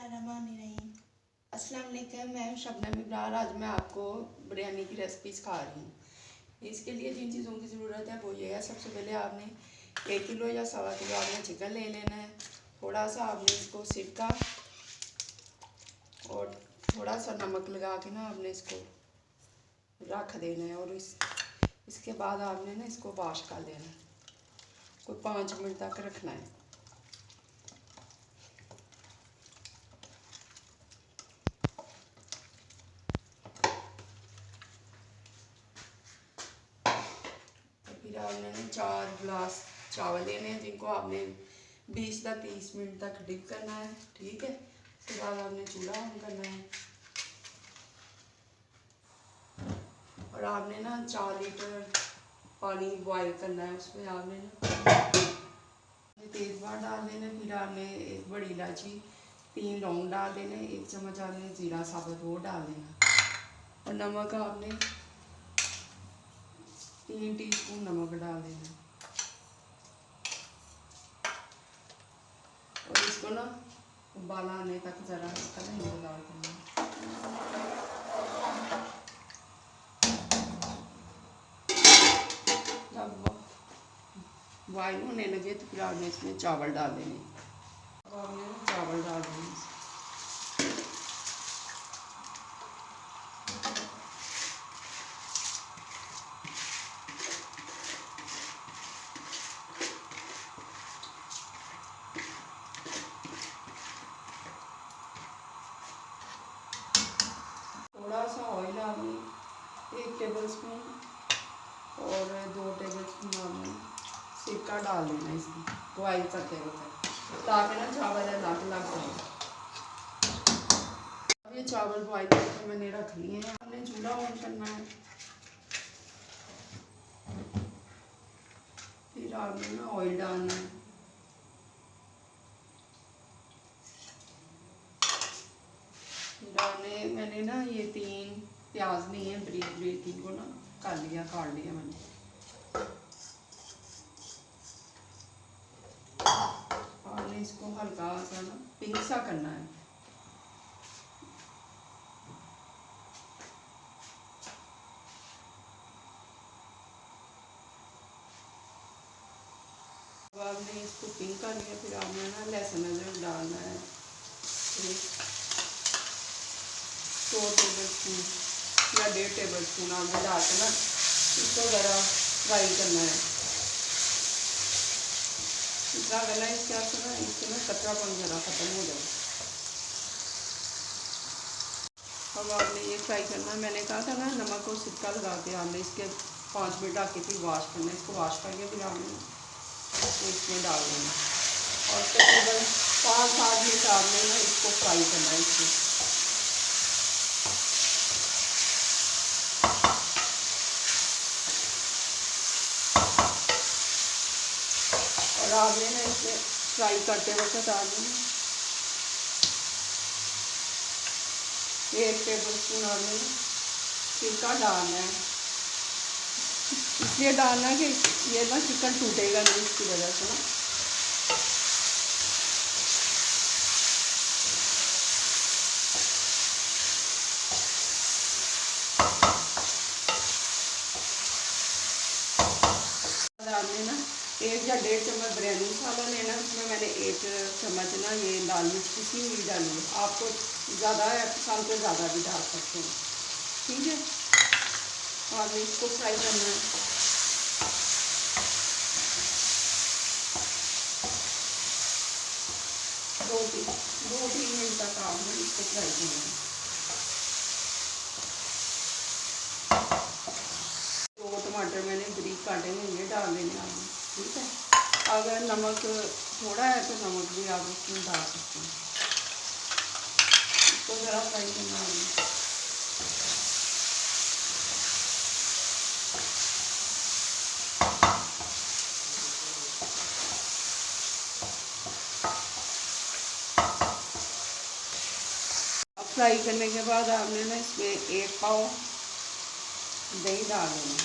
बिस्मिल्लाहिर्रहमानिर्रहीम। अस्सलाम वालेकुम। मैं हूं शबनम इब्रार। आज मैं आपको बिरयानी की रेसिपी सिखा रही हूँ। इसके लिए जिन चीज़ों की ज़रूरत है वो ये है। सबसे पहले आपने 1 किलो या 1.25 किलो आपने चिकन ले लेना है। थोड़ा सा आपने इसको सिरका और थोड़ा सा नमक लगा के ना आपने इसको रख देना है। और इसके बाद आपने ना इसको वॉश कर देना है। कोई 5 मिनट तक रखना है। फिर आपने 4 गिलास चावल लेने हैं जिनको आपने 20 से 30 मिनट तक डिप करना है। ठीक है। उसके बाद आपने चूल्हा ऑन करना है और आपने ना 4 लीटर पानी बॉयल करना है। उसमें आपने ना तेज़पात डाल देना। फिर आपने 1 बड़ी इलायची, 3 लौंग डाल देने, 1 चम्मच आपने जीरा साबुत वो डाल देना और नमक आपने 3 टीस्पून नमक डाल देना और इसको ना उबाला आने तक ज़रा इसका ना इंतज़ार करना। जब बॉयल होने लगे तो फिर आपने इसमें चावल डाल देने। अब आपने चावल डाल देने। थोड़ा सा ऑयल आपने 1 टेबल स्पून और 2 टेबल स्पून आपने सिरका डाल देना इसमें बॉयल करते वक्त, ताकि ना चावल अलग अलग जाए। अब ये चावल बॉयल करके मैंने रख लिए हैं। हमने चूल्हा ऑन करना है। फिर आपने ना ऑयल डालना है। फिर आपने मैंने ना ये 3 प्याज लिए हैं बरीक बरीक, इनको ना काट लिया मैंने। आपने इसको हल्का सा ना पिंक सा करना है। अब आपने इसको पिंक कर लिया। फिर आपने ना लहसुन अदरक डालना है 100 टेबल स्पून या 1.5 टेबल स्पून आपने डाल के ना इसको ज़रा फ्राई करना है। इतना करना है इसके आपसे ना इससे ना कच्चापन ज़रा ख़त्म हो जाए। अब आपने ये फ्राई करना है। मैंने कहा था ना नमक और सिरका लगा के आपने इसके 5 मिनट आके फिर वॉश करना है। इसको वॉश करके फिर आपने इसमें डाल देना और तकरीबन 5-7 मिनट आपने ना इसको फ्राई करना है इसमें। और आपने ना इसमें फ्राई करते वक्त आपने 1 टेबल स्पून आपने सिरका डालना है। इसलिए डालना कि ये ना चिकन टूटेगा नहीं, इसकी वजह से ना। आपने ना 1 या 1.5 चम्मच बिरयानी मसाला लेना है। उसमें मैंने 1 चम्मच ना ये लाल मिर्च पिसी हुई डाली है। आपको ज़्यादा पसंद तो ज़्यादा भी डाल सकते हैं। ठीक है। और इसको फ्राई करना है। दो तीन मिनट तक आपने इसको फ्राई करना है। 2 टमाटर मैंने बारीक काटे हैं, ये डाल देने आपने। ठीक है। अगर नमक थोड़ा है तो नमक भी आप इसमें डाल सकते हैं। इसको ज़रा फ्राई करना है। फ्राई करने के बाद आपने ना इसमें 1 पाव दही डाल देना।